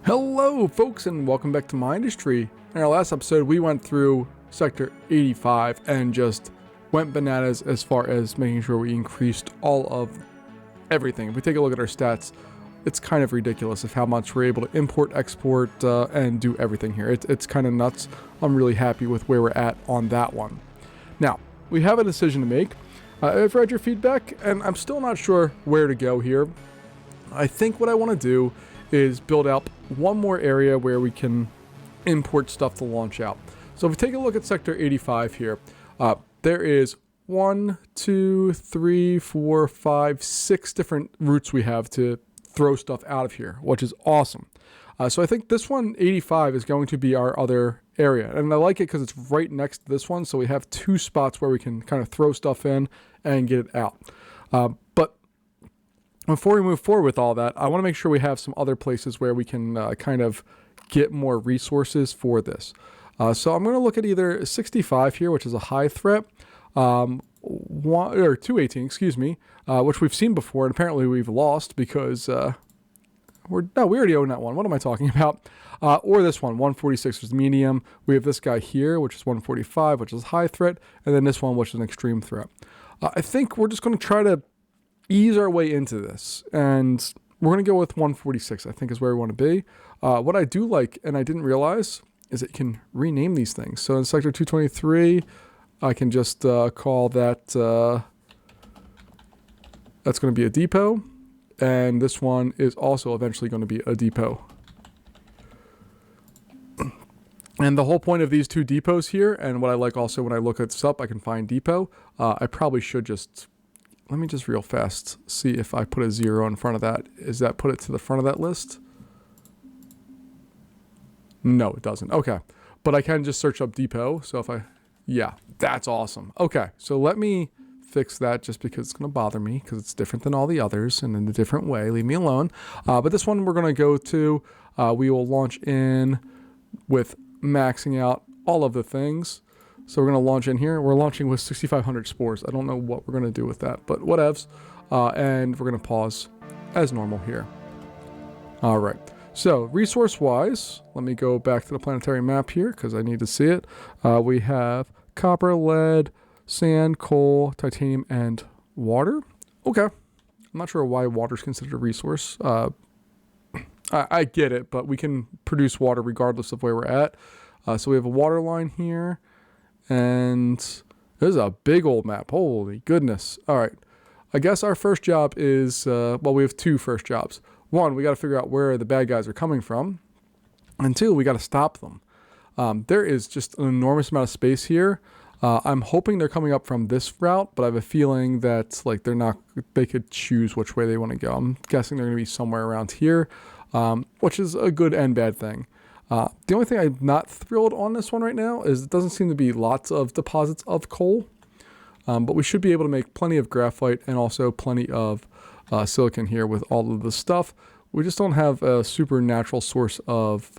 Hello folks and welcome back to Mindustry. In our last episode we went through Sector 85 and just went bananas as far as making sure we increased all of everything. If we take a look at our stats, it's kind of ridiculous of how much we're able to import, export, and do everything here. It's kind of nuts. I'm really happy with where we're at on that one. Now, we have a decision to make. I've read your feedback and I'm still not sure where to go here. I think what I want to do is build out one more area where we can import stuff to launch out. So if we take a look at Sector 85 here, there is 1, 2, 3, 4, 5, 6 different routes we have to throw stuff out of here, which is awesome. So I think this one, 85, is going to be our other area. And I like it because it's right next to this one, so we have two spots where we can kind of throw stuff in and get it out. But before we move forward with all that, I want to make sure we have some other places where we can kind of get more resources for this. So I'm going to look at either 65 here, which is a high threat, 218, excuse me, which we've seen before, and apparently we've lost because we already own that one. What am I talking about? Or this one, 146 is medium. We have this guy here, which is 145, which is high threat, and then this one, which is an extreme threat. I think we're just going to try to ease our way into this, and we're going to go with 146, I think is where we want to be. What I do like, and I didn't realize, is that you can rename these things. So in Sector 223, I can just call that, that's going to be a depot, and this one is also eventually going to be a depot. And the whole point of these two depots here, and what I like also when I look at this up, I can find depot. I probably should just, let me just real fast see if I put a 0 in front of that. Is that put it to the front of that list? No, it doesn't. Okay. But I can just search up depot. So if yeah, that's awesome. Okay. So let me fix that just because it's going to bother me because it's different than all the others and in a different way. Leave me alone. But this one we're going to go to, we will launch in with maxing out all of the things. So we're going to launch in here. We're launching with 6,500 spores. I don't know what we're going to do with that, but whatevs. And we're going to pause as normal here. All right. So resource-wise, let me go back to the planetary map here because I need to see it. We have copper, lead, sand, coal, titanium, and water. Okay. I'm not sure why water is considered a resource. I get it, but we can produce water regardless of where we're at. So we have a water line here. And this is a big old map. Holy goodness. All right. I guess our first job is, well, we have two first jobs. One, we got to figure out where the bad guys are coming from. And two, we got to stop them. There is just an enormous amount of space here. I'm hoping they're coming up from this route, but I have a feeling that like they could choose which way they want to go. I'm guessing they're going to be somewhere around here, which is a good and bad thing. The only thing I'm not thrilled on this one right now is it doesn't seem to be lots of deposits of coal, but we should be able to make plenty of graphite and also plenty of silicon here with all of the stuff. We just don't have a supernatural source of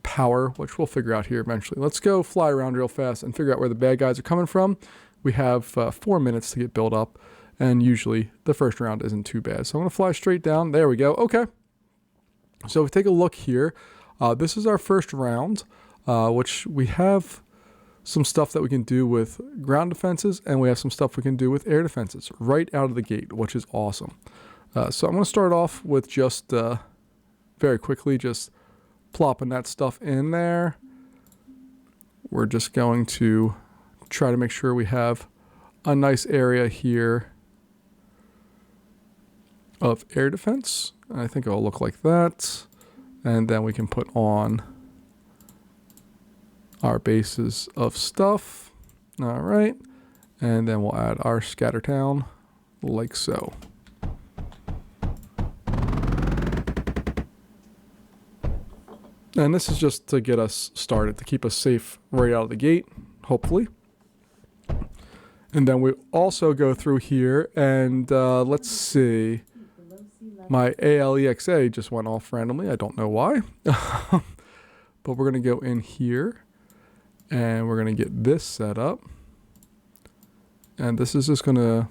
power, which we'll figure out here eventually. Let's go fly around real fast and figure out where the bad guys are coming from. We have 4 minutes to get built up, and usually the first round isn't too bad. So I'm going to fly straight down. There we go. Okay. So if we take a look here, this is our first round, which we have some stuff that we can do with ground defenses, and we have some stuff we can do with air defenses right out of the gate, which is awesome. So I'm going to start off with just very quickly just plopping that stuff in there. We're just going to try to make sure we have a nice area here of air defense. I think it'll look like that. And then we can put on our bases of stuff. All right. And then we'll add our scatter town like so. And this is just to get us started, to keep us safe right out of the gate, hopefully. And then we also go through here and let's see. My ALEXA just went off randomly. I don't know why. But we're going to go in here and we're going to get this set up. And this is just going to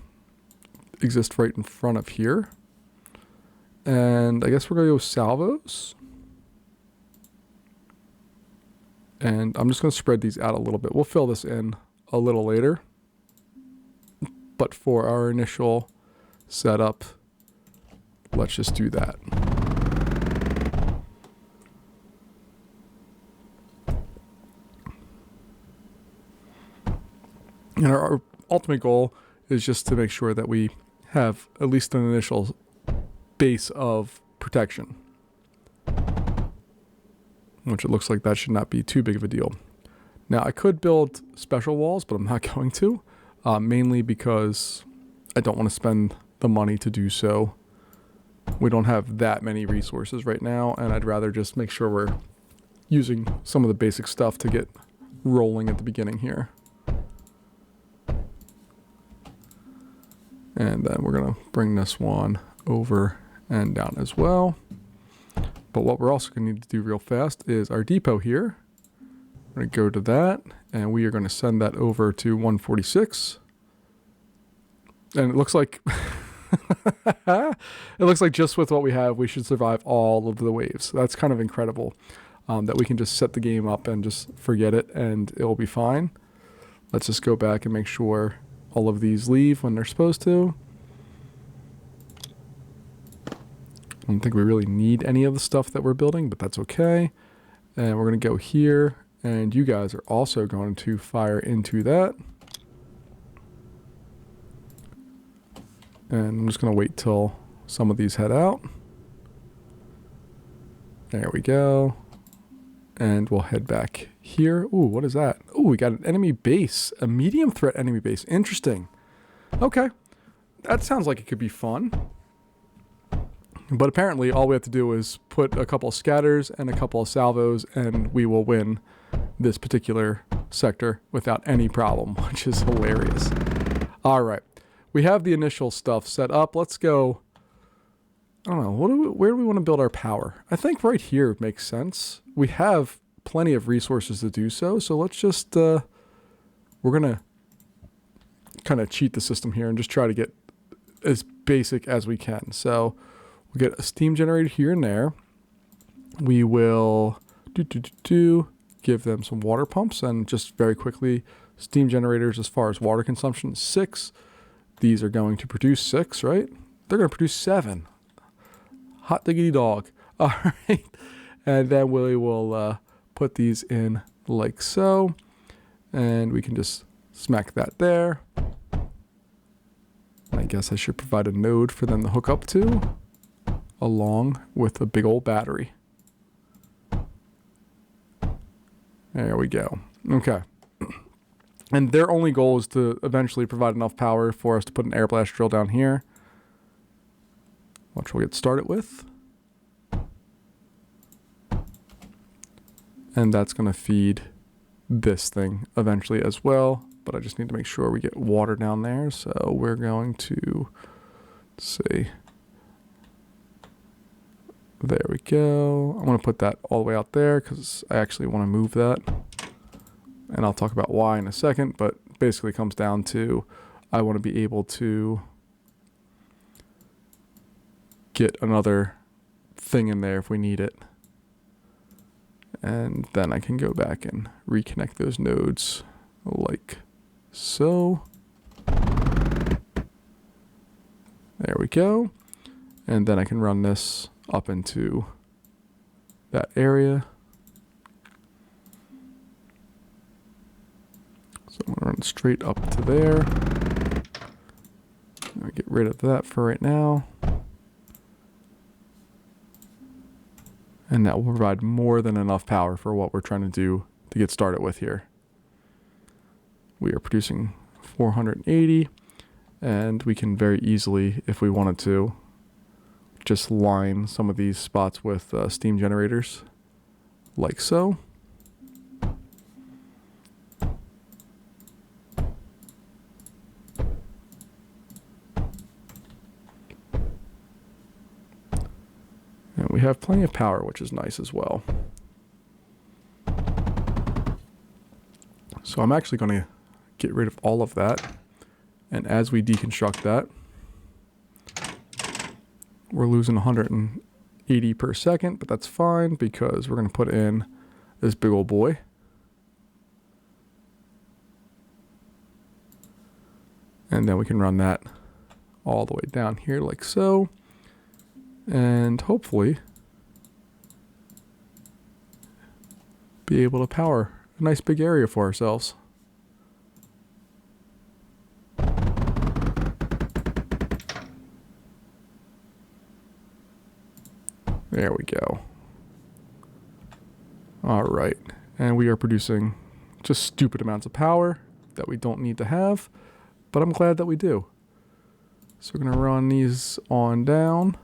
exist right in front of here. And I guess we're going to go salvos. And I'm just going to spread these out a little bit. We'll fill this in a little later. But for our initial setup, let's just do that. And our ultimate goal is just to make sure that we have at least an initial base of protection, which it looks like that should not be too big of a deal. Now, I could build special walls, but I'm not going to, mainly because I don't want to spend the money to do so. We don't have that many resources right now, and I'd rather just make sure we're using some of the basic stuff to get rolling at the beginning here. And then we're going to bring this one over and down as well. But what we're also going to need to do real fast is our depot here. We're going to go to that, and we are going to send that over to 146. And it looks like it looks like just with what we have, we should survive all of the waves. That's kind of incredible, that we can just set the game up and just forget it, and it will be fine. Let's just go back and make sure all of these leave when they're supposed to. I don't think we really need any of the stuff that we're building, but that's okay. And we're going to go here, and you guys are also going to fire into that. And I'm just going to wait till some of these head out. There we go. And we'll head back here. Ooh, what is that? Ooh, we got an enemy base. A medium threat enemy base. Interesting. Okay. That sounds like it could be fun. But apparently all we have to do is put a couple of scatters and a couple of salvos, and we will win this particular sector without any problem, which is hilarious. All right. We have the initial stuff set up. Let's go. I don't know. Where do we want to build our power? I think right here makes sense. We have plenty of resources to do so. So let's just, we're going to kind of cheat the system here and just try to get as basic as we can. So we'll get a steam generator here and there. We will give them some water pumps, and just very quickly, steam generators as far as water consumption, 6. These are going to produce 6, right? They're going to produce 7. Hot diggity dog. All right. And then we will put these in like so. And we can just smack that there. I guess I should provide a node for them to hook up to, along with a big old battery. There we go. Okay. And their only goal is to eventually provide enough power for us to put an air blast drill down here, which we'll get started with. And that's going to feed this thing eventually as well. But I just need to make sure we get water down there. So we're going to, let's see. There we go. I'm going to put that all the way out there because I actually want to move that. And I'll talk about why in a second, but basically it comes down to I want to be able to get another thing in there if we need it. And then I can go back and reconnect those nodes like so. There we go. And then I can run this up into that area. So I'm going to run straight up to there. I'll get rid of that for right now. And that will provide more than enough power for what we're trying to do to get started with here. We are producing 480, and we can very easily, if we wanted to, just line some of these spots with steam generators, like so. And we have plenty of power, which is nice as well. So I'm actually going to get rid of all of that. And as we deconstruct that, we're losing 180 per second, but that's fine because we're going to put in this big old boy. And then we can run that all the way down here like so. And hopefully be able to power a nice big area for ourselves. There we go. All right. And we are producing just stupid amounts of power that we don't need to have, but I'm glad that we do. So we're going to run these on down.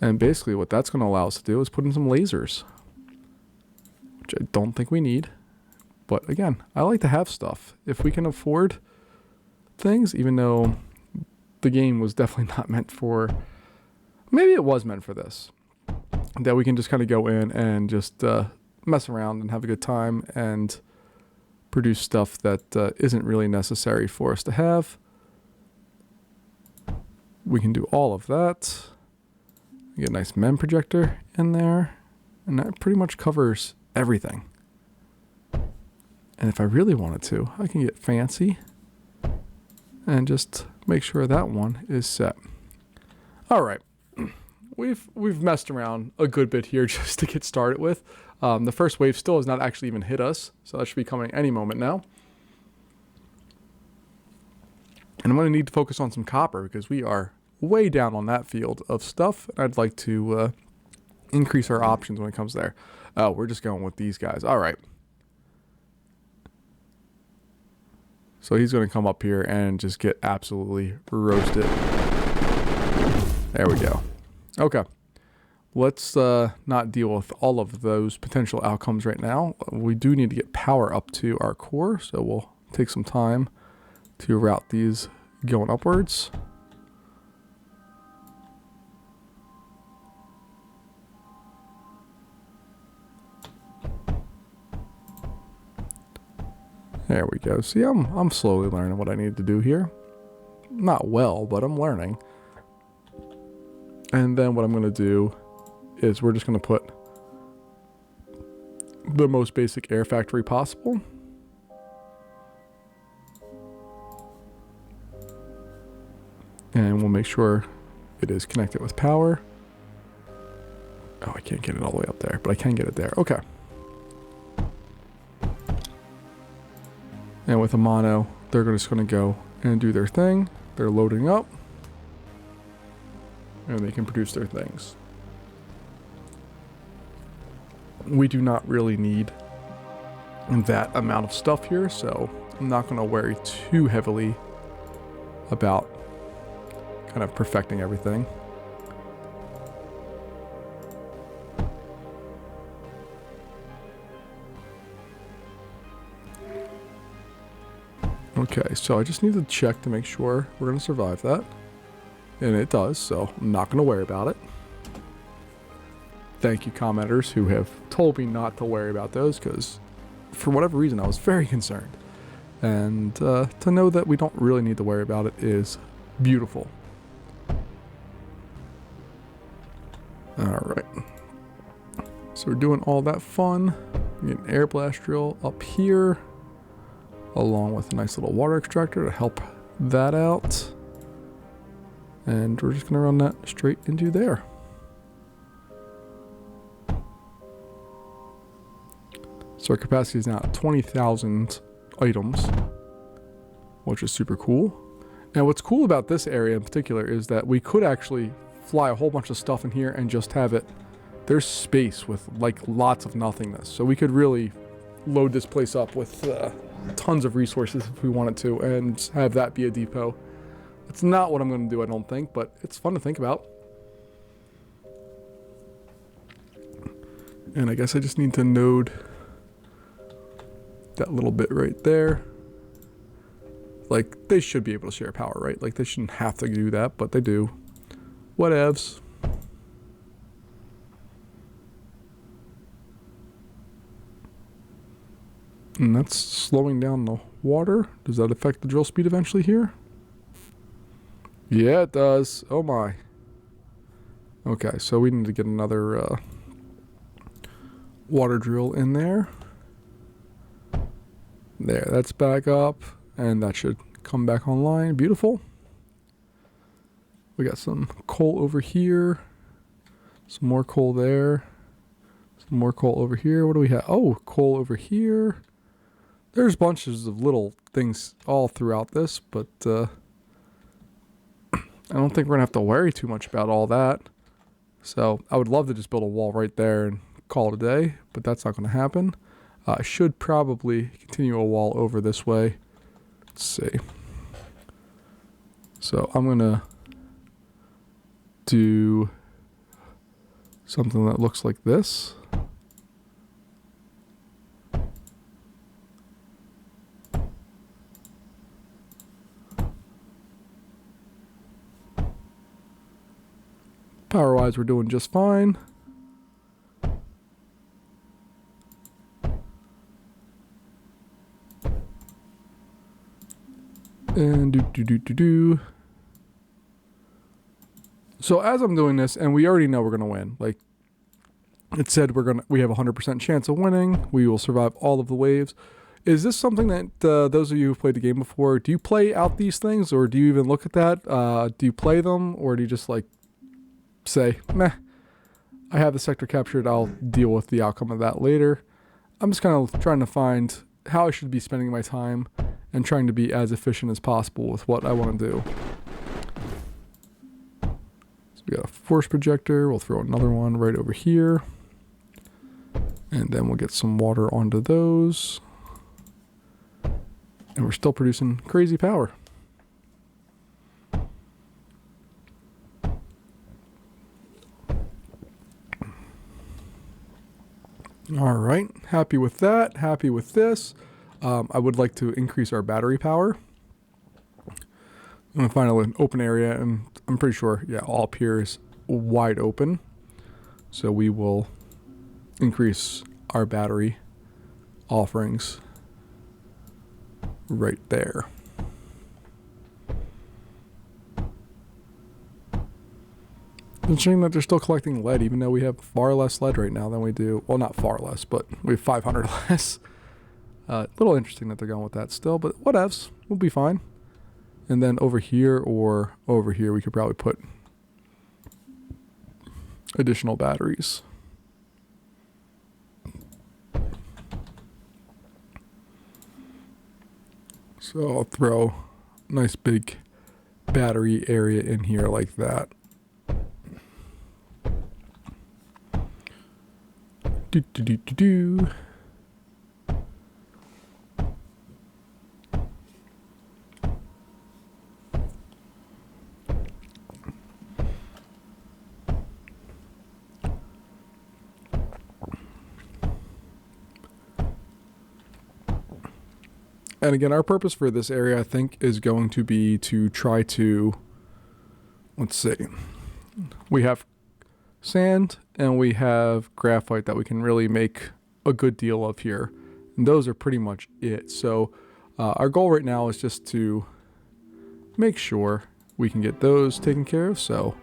And basically what that's going to allow us to do is put in some lasers, which I don't think we need. But again, I like to have stuff. If we can afford things, even though the game was definitely not meant for, maybe it was meant for this, that we can just kind of go in and just mess around and have a good time and produce stuff that isn't really necessary for us to have. We can do all of that. Get a nice MEM projector in there, and that pretty much covers everything. And if I really wanted to, I can get fancy and just make sure that one is set. All right. We've messed around a good bit here just to get started with. The first wave still has not actually even hit us, so that should be coming any moment now. And I'm going to need to focus on some copper because we are way down on that field of stuff. I'd like to increase our options when it comes there. Oh, we're just going with these guys. All right. So he's going to come up here and just get absolutely roasted. There we go. Okay. Let's not deal with all of those potential outcomes right now. We do need to get power up to our core, so we'll take some time to route these going upwards. There we go. See, I'm slowly learning what I need to do here. Not well, but I'm learning. And then what I'm going to do is we're just going to put the most basic air factory possible. And we'll make sure it is connected with power. Oh, I can't get it all the way up there, but I can get it there. Okay. And with a mono, they're just going to go and do their thing. They're loading up. And they can produce their things. We do not really need that amount of stuff here, so I'm not going to worry too heavily about kind of perfecting everything. Okay, so I just need to check to make sure we're going to survive that. And it does, so I'm not going to worry about it. Thank you, commenters, who have told me not to worry about those, because for whatever reason I was very concerned. And to know that we don't really need to worry about it is beautiful. Alright. So we're doing all that fun. Get an air blast drill up here, along with a nice little water extractor to help that out. And we're just going to run that straight into there. So our capacity is now at 20,000 items, which is super cool. And what's cool about this area in particular is that we could actually fly a whole bunch of stuff in here and just have it. There's space with like lots of nothingness. So we could really load this place up with tons of resources if we wanted to and have that be a depot. It's not what I'm going to do, I don't think, but it's fun to think about. And I guess I just need to node that little bit right there. Like, they should be able to share power, right? Like, they shouldn't have to do that, but they do. Whatevs. And that's slowing down the water. Does that affect the drill speed eventually here? Yeah, it does. Oh my. Okay, so we need to get another water drill in there. There, that's back up, and that should come back online. Beautiful. We got some coal over here, some more coal there, some more coal over here. What do we have? Oh, coal over here. There's bunches of little things all throughout this, but I don't think we're gonna have to worry too much about all that. So I would love to just build a wall right there and call it a day, but that's not gonna happen. I should probably continue a wall over this way. Let's see. So I'm gonna do something that looks like this. Power-wise, we're doing just fine. And do. So as I'm doing this, and we already know we're gonna win. Like it said, we have a 100% chance of winning. We will survive all of the waves. Is this something that those of you who've played the game before, do you play out these things, or do you even look at that? Do you play them, or do you just like say, meh, I have the sector captured, I'll deal with the outcome of that later? I'm just kind of trying to find how I should be spending my time and trying to be as efficient as possible with what I want to do. So we got a force projector. We'll throw another one right over here. And then we'll get some water onto those. And we're still producing crazy power. All right, happy with that, happy with this. I would like to increase our battery power. I'm gonna find an open area, and I'm pretty sure, yeah, all up here is wide open. So we will increase our battery offerings right there. It's a shame that they're still collecting lead, even though we have far less lead right now than we do. Well, not far less, but we have 500 less. A little interesting that they're going with that still, but whatevs. We'll be fine. And then over here or over here, we could probably put additional batteries. So I'll throw a nice big battery area in here like that. Do. And again, our purpose for this area, I think, is going to be to try to, let's see, we have sand and we have graphite that we can really make a good deal of here. And those are pretty much it. So our goal right now is just to make sure we can get those taken care of. So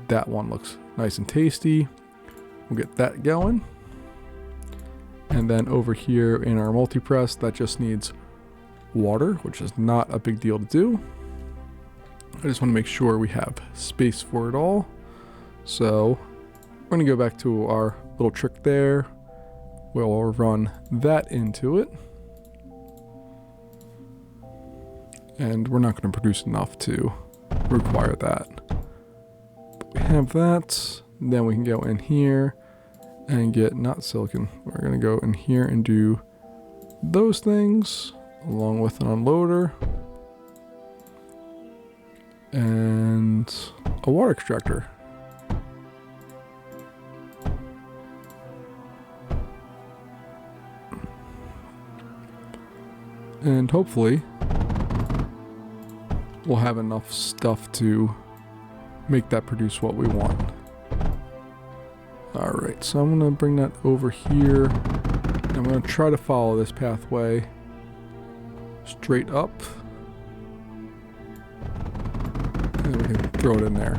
that one looks nice and tasty. We'll get that going. And then over here in our multi-press, that just needs water, which is not a big deal to do. I just want to make sure we have space for it all. So we're going to go back to our little trick there. We'll run that into it. And we're not going to produce enough to require that. But we have that. Then we can go in here and get, not silicon, we're going to go in here and do those things along with an unloader and a water extractor. And hopefully we'll have enough stuff to make that produce what we want. Alright, so I'm going to bring that over here. I'm going to try to follow this pathway straight up. And we can throw it in there.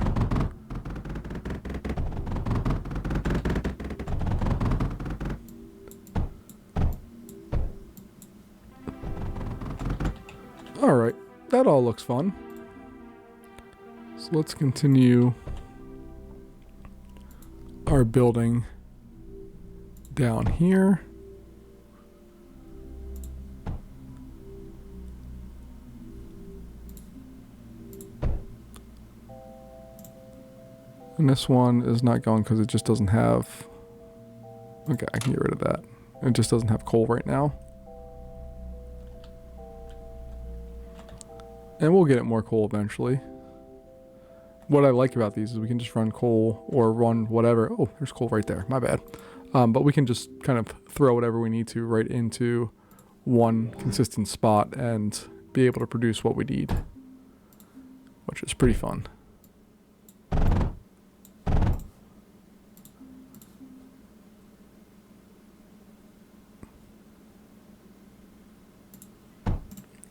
All right, that all looks fun. So let's continue our building down here. And this one is not going because it just doesn't have... Okay, I can get rid of that. It just doesn't have coal right now. And we'll get it more coal eventually. What I like about these is we can just run coal or run whatever. Oh, there's coal right there. My bad. But we can just kind of throw whatever we need to right into one consistent spot and be able to produce what we need, which is pretty fun.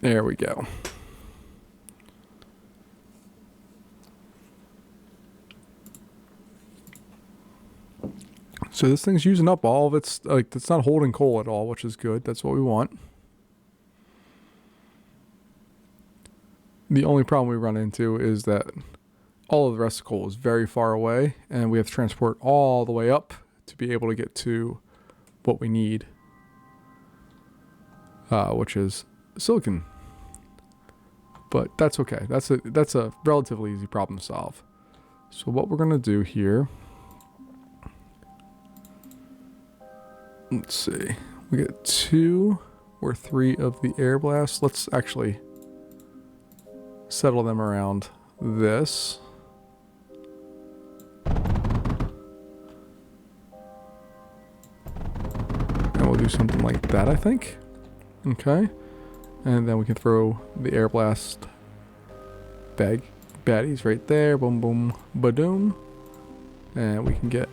There we go. So this thing's using up all of its, like, it's not holding coal at all, which is good. That's what we want. The only problem we run into is that all of the rest of the coal is very far away, and we have to transport all the way up to be able to get to what we need, which is silicon. But that's okay. That's a relatively easy problem to solve. So what we're gonna do here, let's see, we get 2 or 3 of the air blasts. Let's actually settle them around this. And we'll do something like that, I think. Okay. And then we can throw the air blast baddies right there. Boom, boom, ba-doom. And we can get...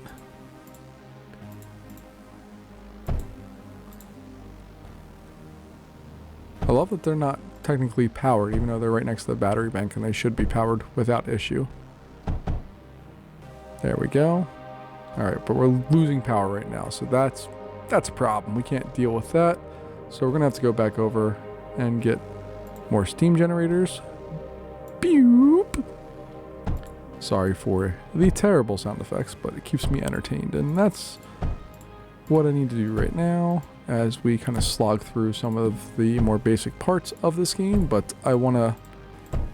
I love that they're not technically powered, even though they're right next to the battery bank, and they should be powered without issue. There we go. Alright, but we're losing power right now, so that's a problem. We can't deal with that. So we're going to have to go back over and get more steam generators. Boop. Sorry for the terrible sound effects, but it keeps me entertained, and that's what I need to do right now as we kind of slog through some of the more basic parts of this game. But I want to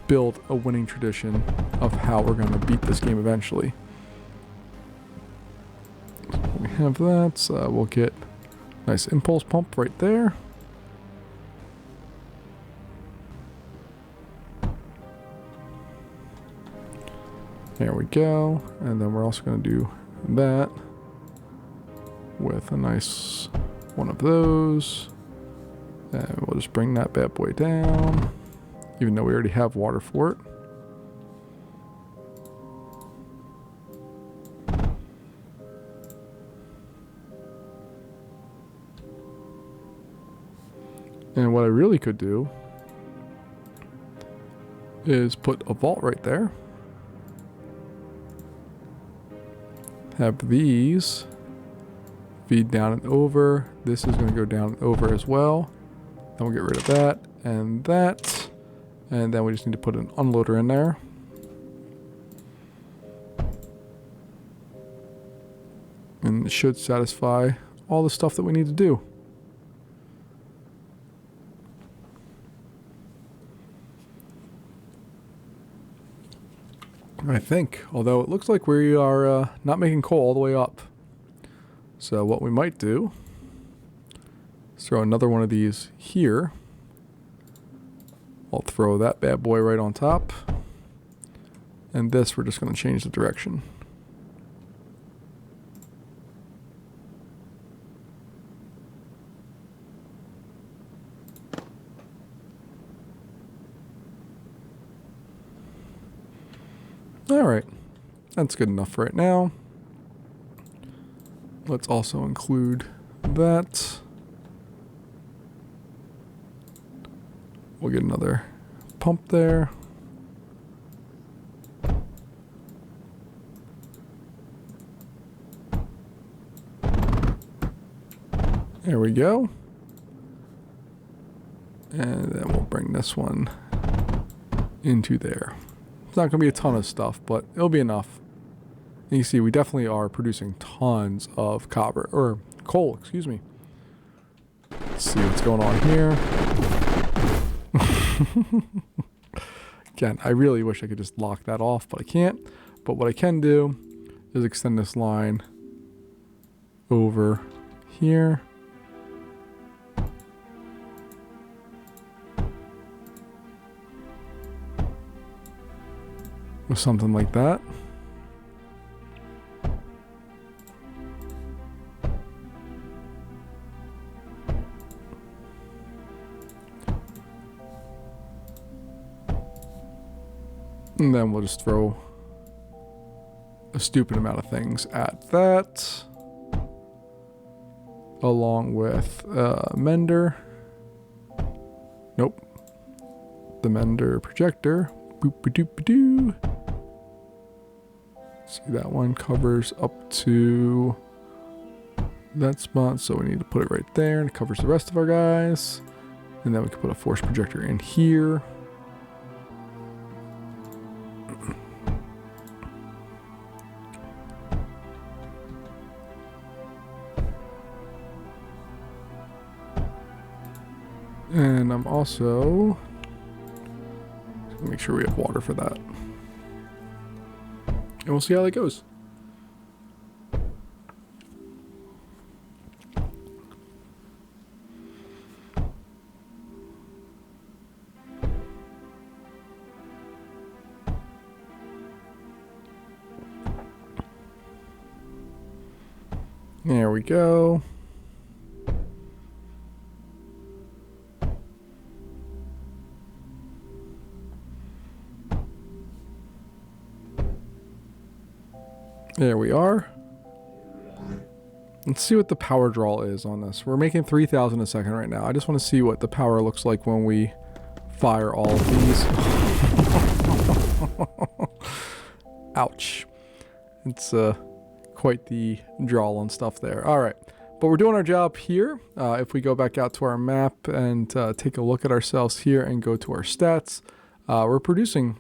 build a winning tradition of how we're going to beat this game eventually. So we have that. We'll get a nice impulse pump right there. There we go. And then we're also going to do that with a nice one of those. And we'll just bring that bad boy down, even though we already have water for it. And what I really could do is put a vault right there. Have these feed down and over. This is going to go down and over as well. Then we'll get rid of that and that. And then we just need to put an unloader in there. And it should satisfy all the stuff that we need to do. I think, although it looks like we are not making coal all the way up. So what we might do is throw another one of these here. I'll throw that bad boy right on top. And this, we're just going to change the direction. Alright, that's good enough right now. Let's also include that. We'll get another pump there. There we go. And then we'll bring this one into there. It's not going to be a ton of stuff, but it'll be enough. And you see, we definitely are producing tons of copper, or coal, excuse me. Let's see what's going on here. Again, I really wish I could just lock that off, but I can't. But what I can do is extend this line over here. With something like that. And then we'll just throw a stupid amount of things at that. Along with Mender. Nope. The Mender projector. Boop-a-doop-a-doo. See, that one covers up to that spot, so we need to put it right there, and it covers the rest of our guys. And then we can put a force projector in here. And I'm also gonna make sure we have water for that. And we'll see how that goes. There we go. There we are. Let's see what the power draw is on this. We're making 3,000 a second right now. I just want to see what the power looks like when we fire all of these. Ouch. It's quite the draw on stuff there. All right. But we're doing our job here. If we go back out to our map and take a look at ourselves here and go to our stats, we're producing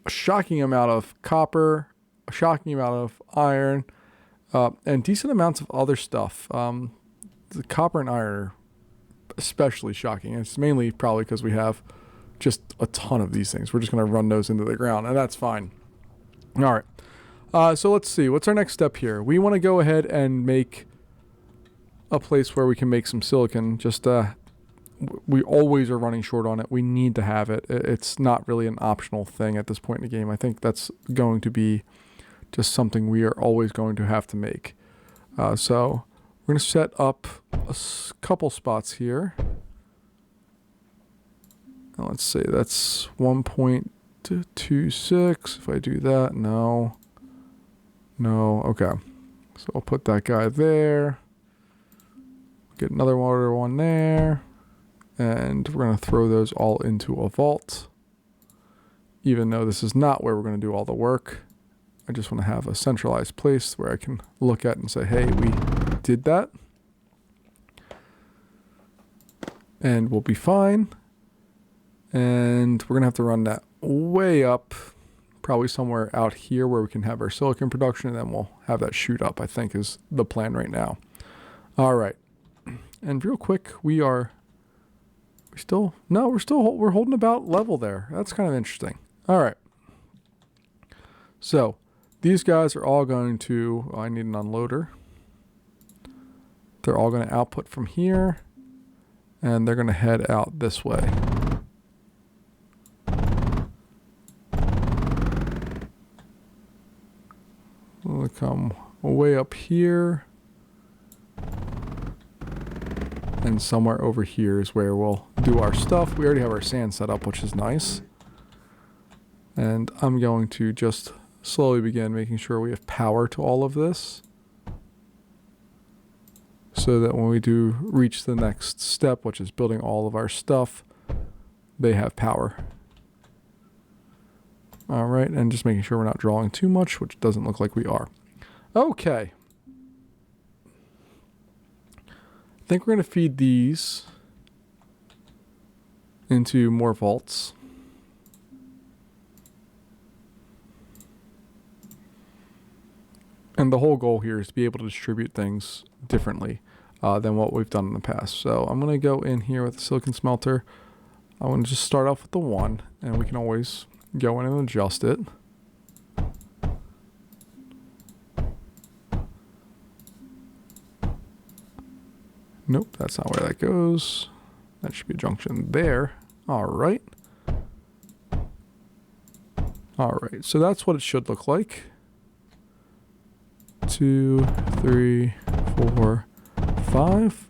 a shocking amount of copper, a shocking amount of iron, and decent amounts of other stuff. The copper and iron are especially shocking. It's mainly probably because we have just a ton of these things. We're just going to run those into the ground, and that's fine. All right. So let's see. What's our next step here? We want to go ahead and make a place where we can make some silicon. Just we always are running short on it. We need to have it. It's not really an optional thing at this point in the game. I think that's going to be just something we are always going to have to make. So we're going to set up a couple spots here. Now let's see, that's 1.26. If I do that, no. Okay. So I'll put that guy there. Get another water one there. And we're going to throw those all into a vault. Even though this is not where we're going to do all the work. I just want to have a centralized place where I can look at and say, hey, we did that. And we'll be fine. And we're going to have to run that way up, probably somewhere out here where we can have our silicon production, and then we'll have that shoot up, I think is the plan right now. All right. And real quick, we're holding about level there. That's kind of interesting. All right. So these guys are all going to, I need an unloader. They're all going to output from here, and they're going to head out this way. We'll come way up here. And somewhere over here is where we'll do our stuff. We already have our sand set up, which is nice. And I'm going to just slowly begin making sure we have power to all of this. So that when we do reach the next step, which is building all of our stuff, they have power. All right, and just making sure we're not drawing too much, which doesn't look like we are. Okay. I think we're going to feed these into more vaults. And the whole goal here is to be able to distribute things differently than what we've done in the past. So I'm going to go in here with the silicon smelter. I want to just start off with the 1, and we can always go in and adjust it. Nope, that's not where that goes. That should be a junction there. All right. All right, so that's what it should look like. 2, 3, 4, 5.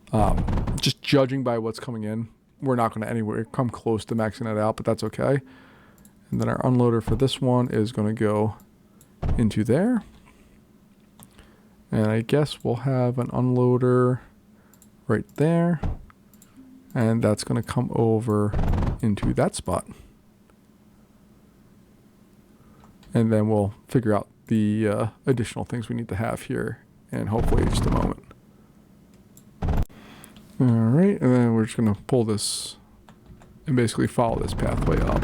Just judging by what's coming in, we're not going to anywhere come close to maxing it out, but that's okay. And then our unloader for this one is going to go into there. And I guess we'll have an unloader right there. And that's going to come over into that spot. And then we'll figure out the additional things we need to have here and hopefully just a moment. All right, and then we're just going to pull this and basically follow this pathway up.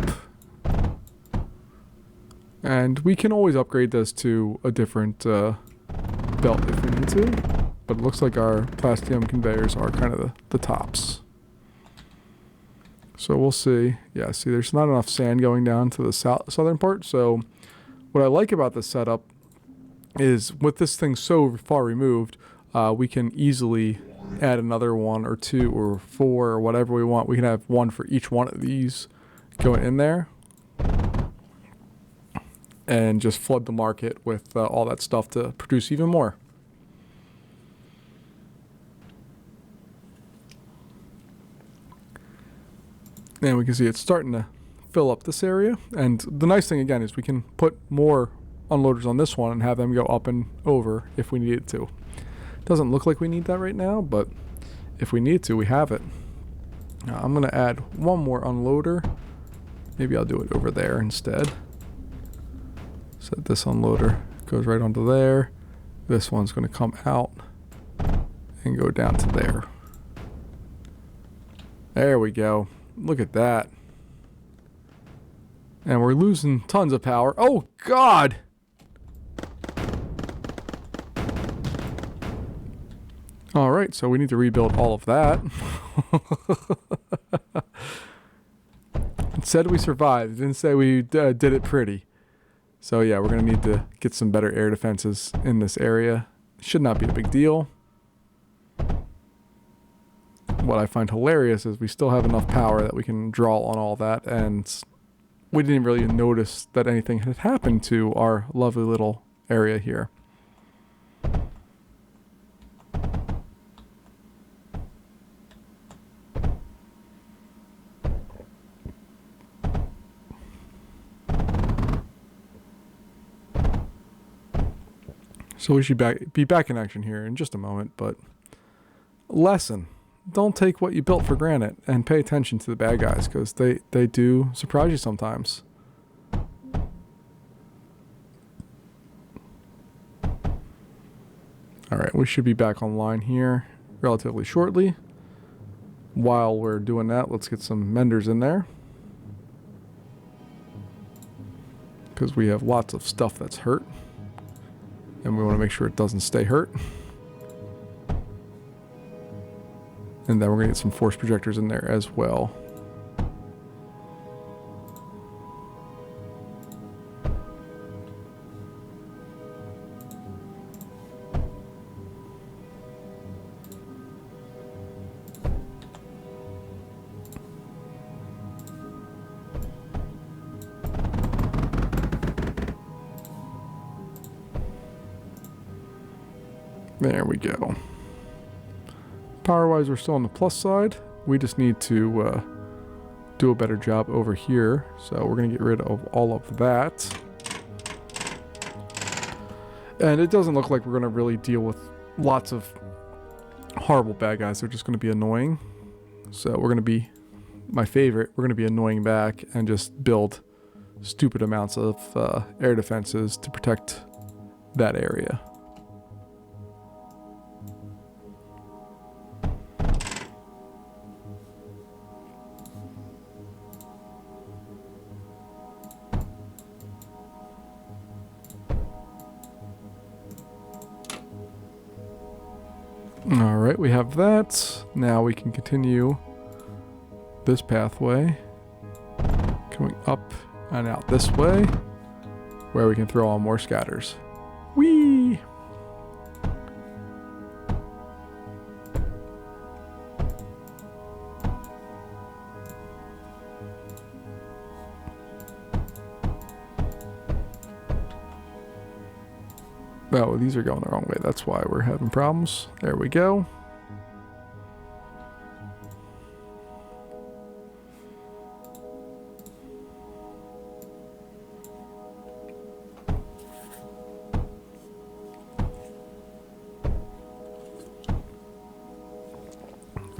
And we can always upgrade this to a different belt if we need to, but it looks like our plastium conveyors are kind of the tops. So we'll see. Yeah, see, there's not enough sand going down to the southern part, so what I like about this setup is with this thing so far removed, we can easily add another 1 or 2 or 4 or whatever we want. We can have 1 for each one of these going in there and just flood the market with all that stuff to produce even more. And we can see it's starting to fill up this area. And the nice thing again is we can put more unloaders on this one and have them go up and over if we needed to. Doesn't look like we need that right now, but if we need to, we have it. Now, I'm going to add 1 more unloader. Maybe I'll do it over there instead. So this unloader goes right onto there. This one's going to come out and go down to there. There we go. Look at that. And we're losing tons of power. Oh, God! All right, so we need to rebuild all of that. It said we survived. It didn't say we did it pretty. So yeah, we're going to need to get some better air defenses in this area. Should not be a big deal. What I find hilarious is we still have enough power that we can draw on all that, and we didn't really notice that anything had happened to our lovely little area here. So we should be back in action here in just a moment, but lesson. Don't take what you built for granted and pay attention to the bad guys because they do surprise you sometimes. Alright, we should be back online here relatively shortly. While we're doing that, let's get some menders in there. Because we have lots of stuff that's hurt. And we want to make sure it doesn't stay hurt. And then we're going to get some force projectors in there as well. There we go. Power-wise, we're still on the plus side. We just need to do a better job over here. So we're going to get rid of all of that. And it doesn't look like we're going to really deal with lots of horrible bad guys. They're just going to be annoying. So we're going to be, my favorite, we're going to be annoying back and just build stupid amounts of air defenses to protect that area. All right, we have that. Now we can continue this pathway, coming up and out this way, where we can throw on more scatters. Whee! Oh, these are going the wrong way. That's why we're having problems. There we go.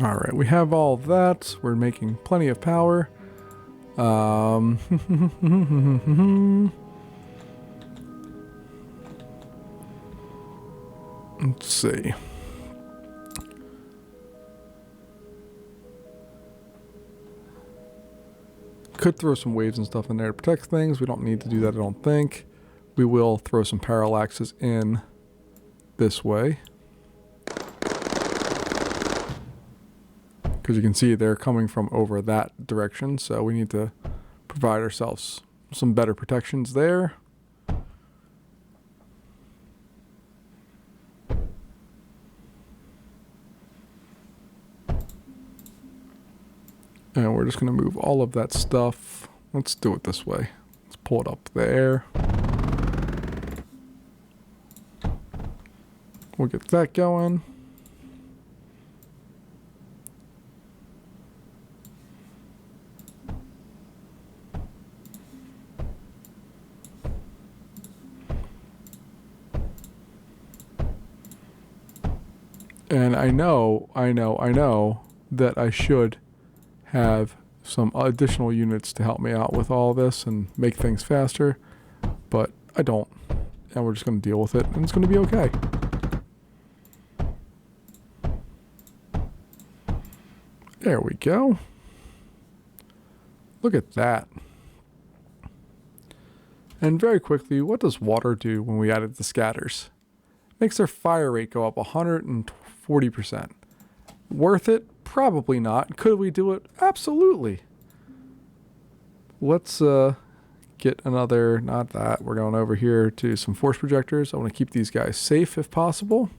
All right, we have all that. We're making plenty of power. Let's see. Could throw some waves and stuff in there to protect things. We don't need to do that, I don't think. We will throw some parallaxes in this way. Because you can see they're coming from over that direction, so we need to provide ourselves some better protections there. And we're just going to move all of that stuff. Let's do it this way. Let's pull it up there. We'll get that going. And I know that I should have some additional units to help me out with all this and make things faster, but I don't. And we're just going to deal with it, and it's going to be okay. There we go. Look at that. And very quickly, what does water do when we added the scatters? Makes their fire rate go up 140%. Worth it? Probably not. Could we do it? Absolutely. Let's get another, not that. We're going over here to some force projectors. I want to keep these guys safe if possible.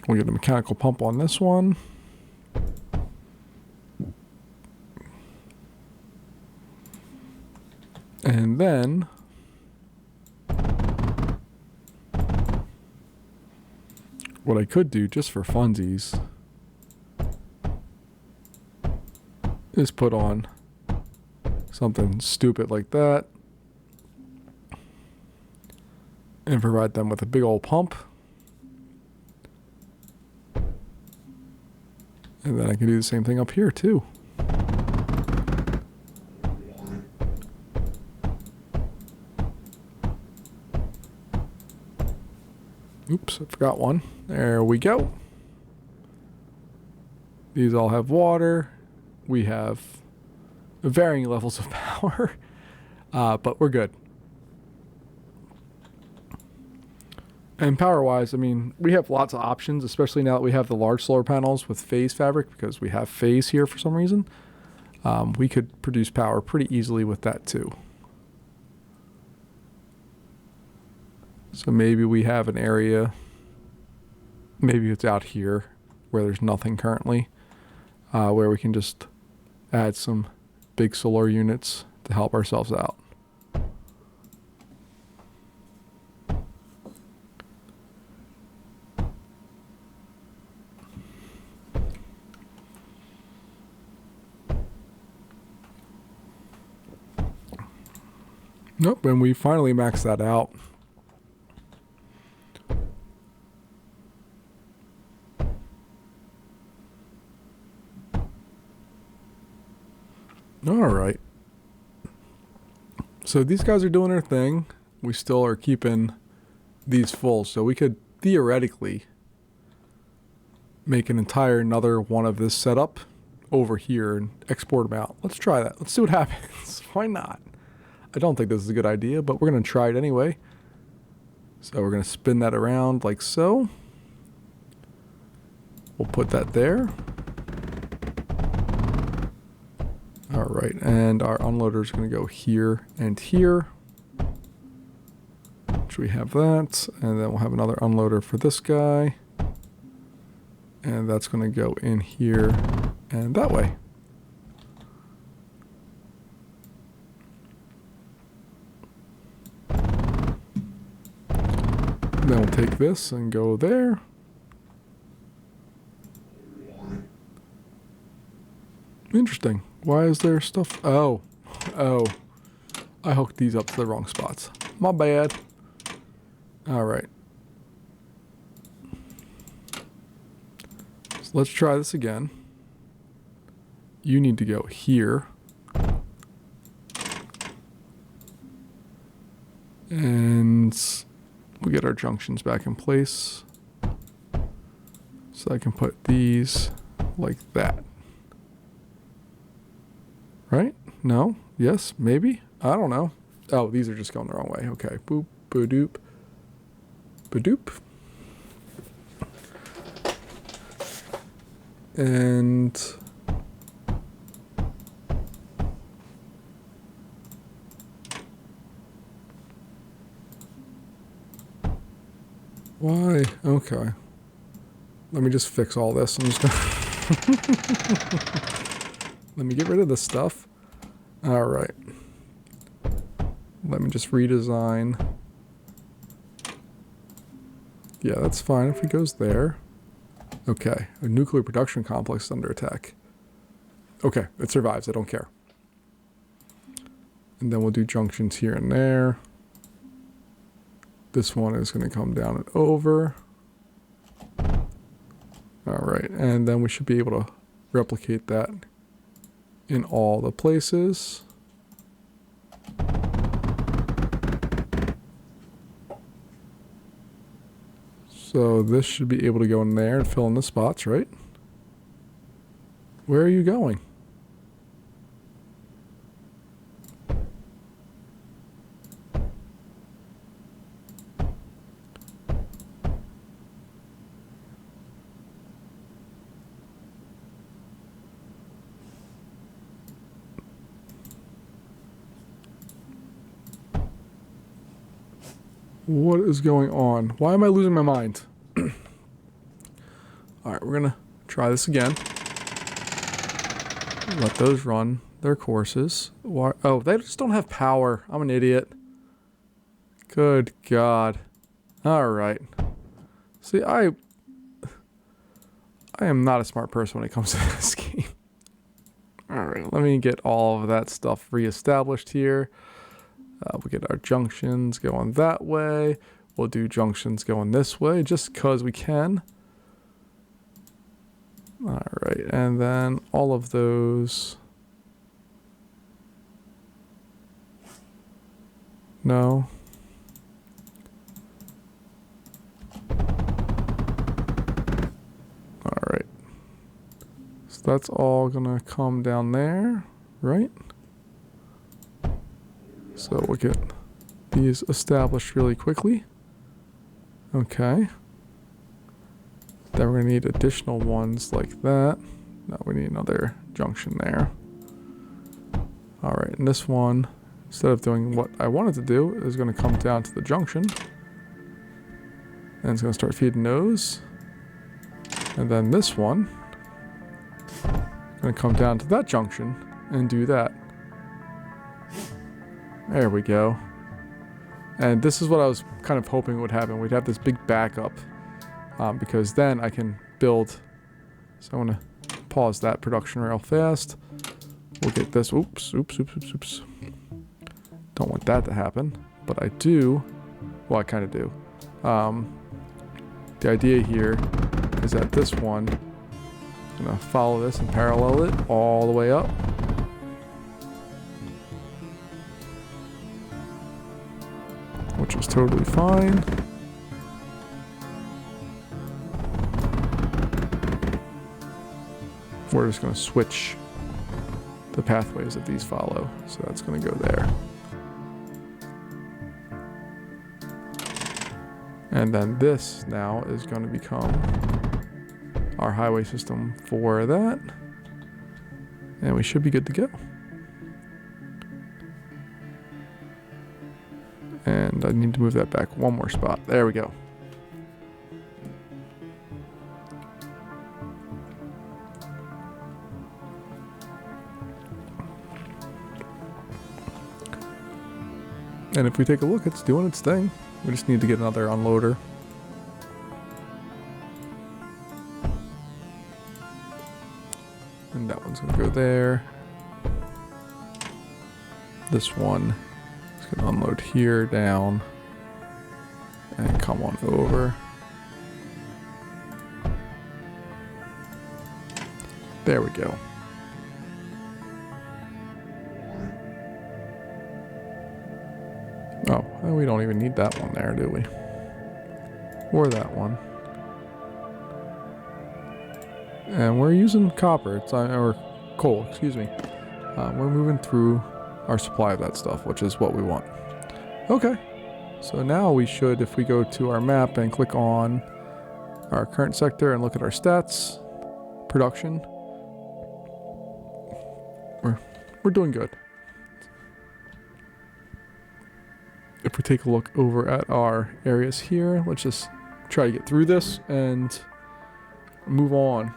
We'll get a mechanical pump on this one. And then what I could do just for funsies is put on something stupid like that and provide them with a big old pump. And then I can do the same thing up here too. Oops, I forgot one. There we go. These all have water. We have varying levels of power, but we're good. And power-wise, I mean, we have lots of options, especially now that we have the large solar panels with phase fabric, because we have phase here for some reason. We could produce power pretty easily with that too. So maybe we have an area, maybe it's out here where there's nothing currently, where we can just add some big solar units to help ourselves out. Nope, and we finally maxed that out. All right. So these guys are doing their thing. We still are keeping these full. So we could theoretically make an entire another one of this setup over here and export them out. Let's try that. Let's see what happens. Why not? I don't think this is a good idea, but we're going to try it anyway. So we're going to spin that around like so. We'll put that there. All right, and our unloader is going to go here and here. Which we have that, and then we'll have another unloader for this guy. And that's going to go in here and that way. Then we'll take this and go there. Interesting. Why is there stuff? Oh. I hooked these up to the wrong spots. My bad. All right. So let's try this again. You need to go here. And we'll get our junctions back in place. So I can put these like that. Right? No? Yes? Maybe? I don't know. Oh, these are just going the wrong way. Okay. Boop, ba-doop, ba-doop. And why? Okay. Let me just fix all this. I'm just gonna let me get rid of this stuff. All right. Let me just redesign. Yeah, that's fine if it goes there. Okay, a nuclear production complex is under attack. Okay, it survives, I don't care. And then we'll do junctions here and there. This one is going to come down and over. All right, and then we should be able to replicate that in all the places. So this should be able to go in there and fill in the spots, right? Where are you going? What is going on? Why am I losing my mind? Alright, we're gonna try this again. Let those run their courses. Why? Oh, they just don't have power. I'm an idiot. Good God. Alright. See, I am not a smart person when it comes to this game. Alright, let me get all of that stuff reestablished here. We'll get our junctions going that way. We'll do junctions going this way just because we can. All right, and then all of those. No. All right. So that's all gonna come down there, right? So we'll get these established really quickly. Okay. Then we're going to need additional ones like that. Now we need another junction there. Alright, and this one, instead of doing what I wanted to do, is going to come down to the junction. And it's going to start feeding those. And then this one is going to come down to that junction and do that. There we go. And this is what I was kind of hoping would happen. We'd have this big backup. Because then I can build. So I'm going to pause that production real fast. We'll get this. Oops. Don't want that to happen. But I do. Well, I kind of do. The idea here is that this one, I'm going to follow this and parallel it all the way up. Which is totally fine. We're just going to switch the pathways that these follow. So that's going to go there. And then this now is going to become our highway system for that. And we should be good to go. And I need to move that back one more spot. There we go. And if we take a look, it's doing its thing. We just need to get another unloader. And that one's going to go there. This one is going to unload here, down, and come on over. There we go. Oh, well, we don't even need that one there, do we? Or that one. And we're using copper, or coal, excuse me. We're moving through our supply of that stuff, which is what we want. Okay, so now we should, if we go to our map and click on our current sector and look at our stats, production, we're doing good. If we take a look over at our areas here, let's just try to get through this and move on.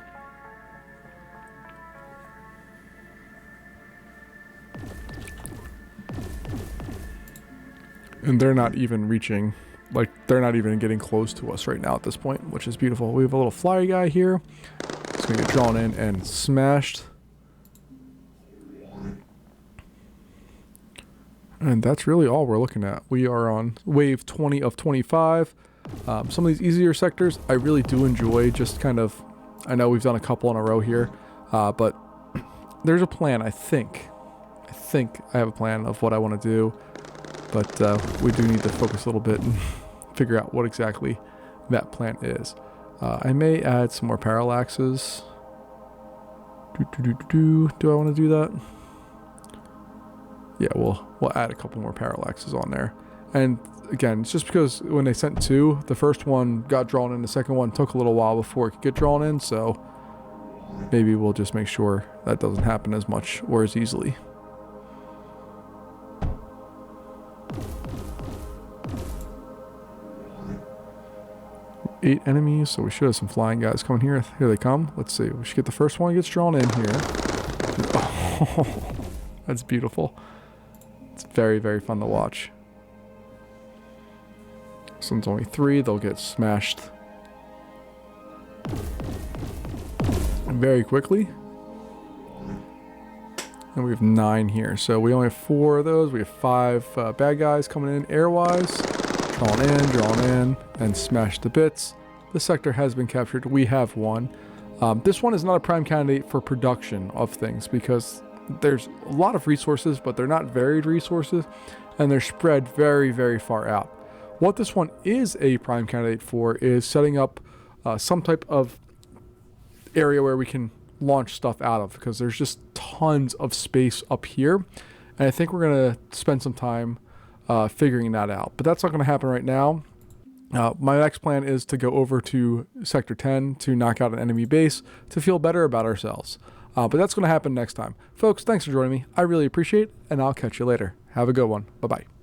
And they're not even reaching, like, they're not even getting close to us right now at this point, which is beautiful. We have a little flyer guy here. It's going to get drawn in and smashed. And that's really all we're looking at. We are on wave 20 of 25. Some of these easier sectors, I really do enjoy just kind of, I know we've done a couple in a row here, but there's a plan, I think I have a plan of what I want to do, but we do need to focus a little bit and figure out what exactly that plan is. I may add some more parallaxes. Do I want to do that? Yeah, we'll add a couple more parallaxes on there. And again, it's just because when they sent two, the first one got drawn in, the second one took a little while before it could get drawn in, so maybe we'll just make sure that doesn't happen as much or as easily. Eight enemies, so we should have some flying guys coming here. Here they come. Let's see. We should get the first one gets drawn in here. Oh, that's beautiful. It's very, very fun to watch. This one's only 3. They'll get smashed very quickly. And we have 9 here. So we only have 4 of those. We have 5 bad guys coming in airwise. Drawn in, and smashed to bits. This sector has been captured. We have one. This one is not a prime candidate for production of things because there's a lot of resources, but they're not varied resources, and they're spread very, very far out. What this one is a prime candidate for is setting up some type of area where we can launch stuff out of, because there's just tons of space up here, and I think we're going to spend some time figuring that out. But that's not going to happen right now. My next plan is to go over to Sector 10 to knock out an enemy base to feel better about ourselves. But that's going to happen next time. Folks, thanks for joining me. I really appreciate it, and I'll catch you later. Have a good one. Bye-bye.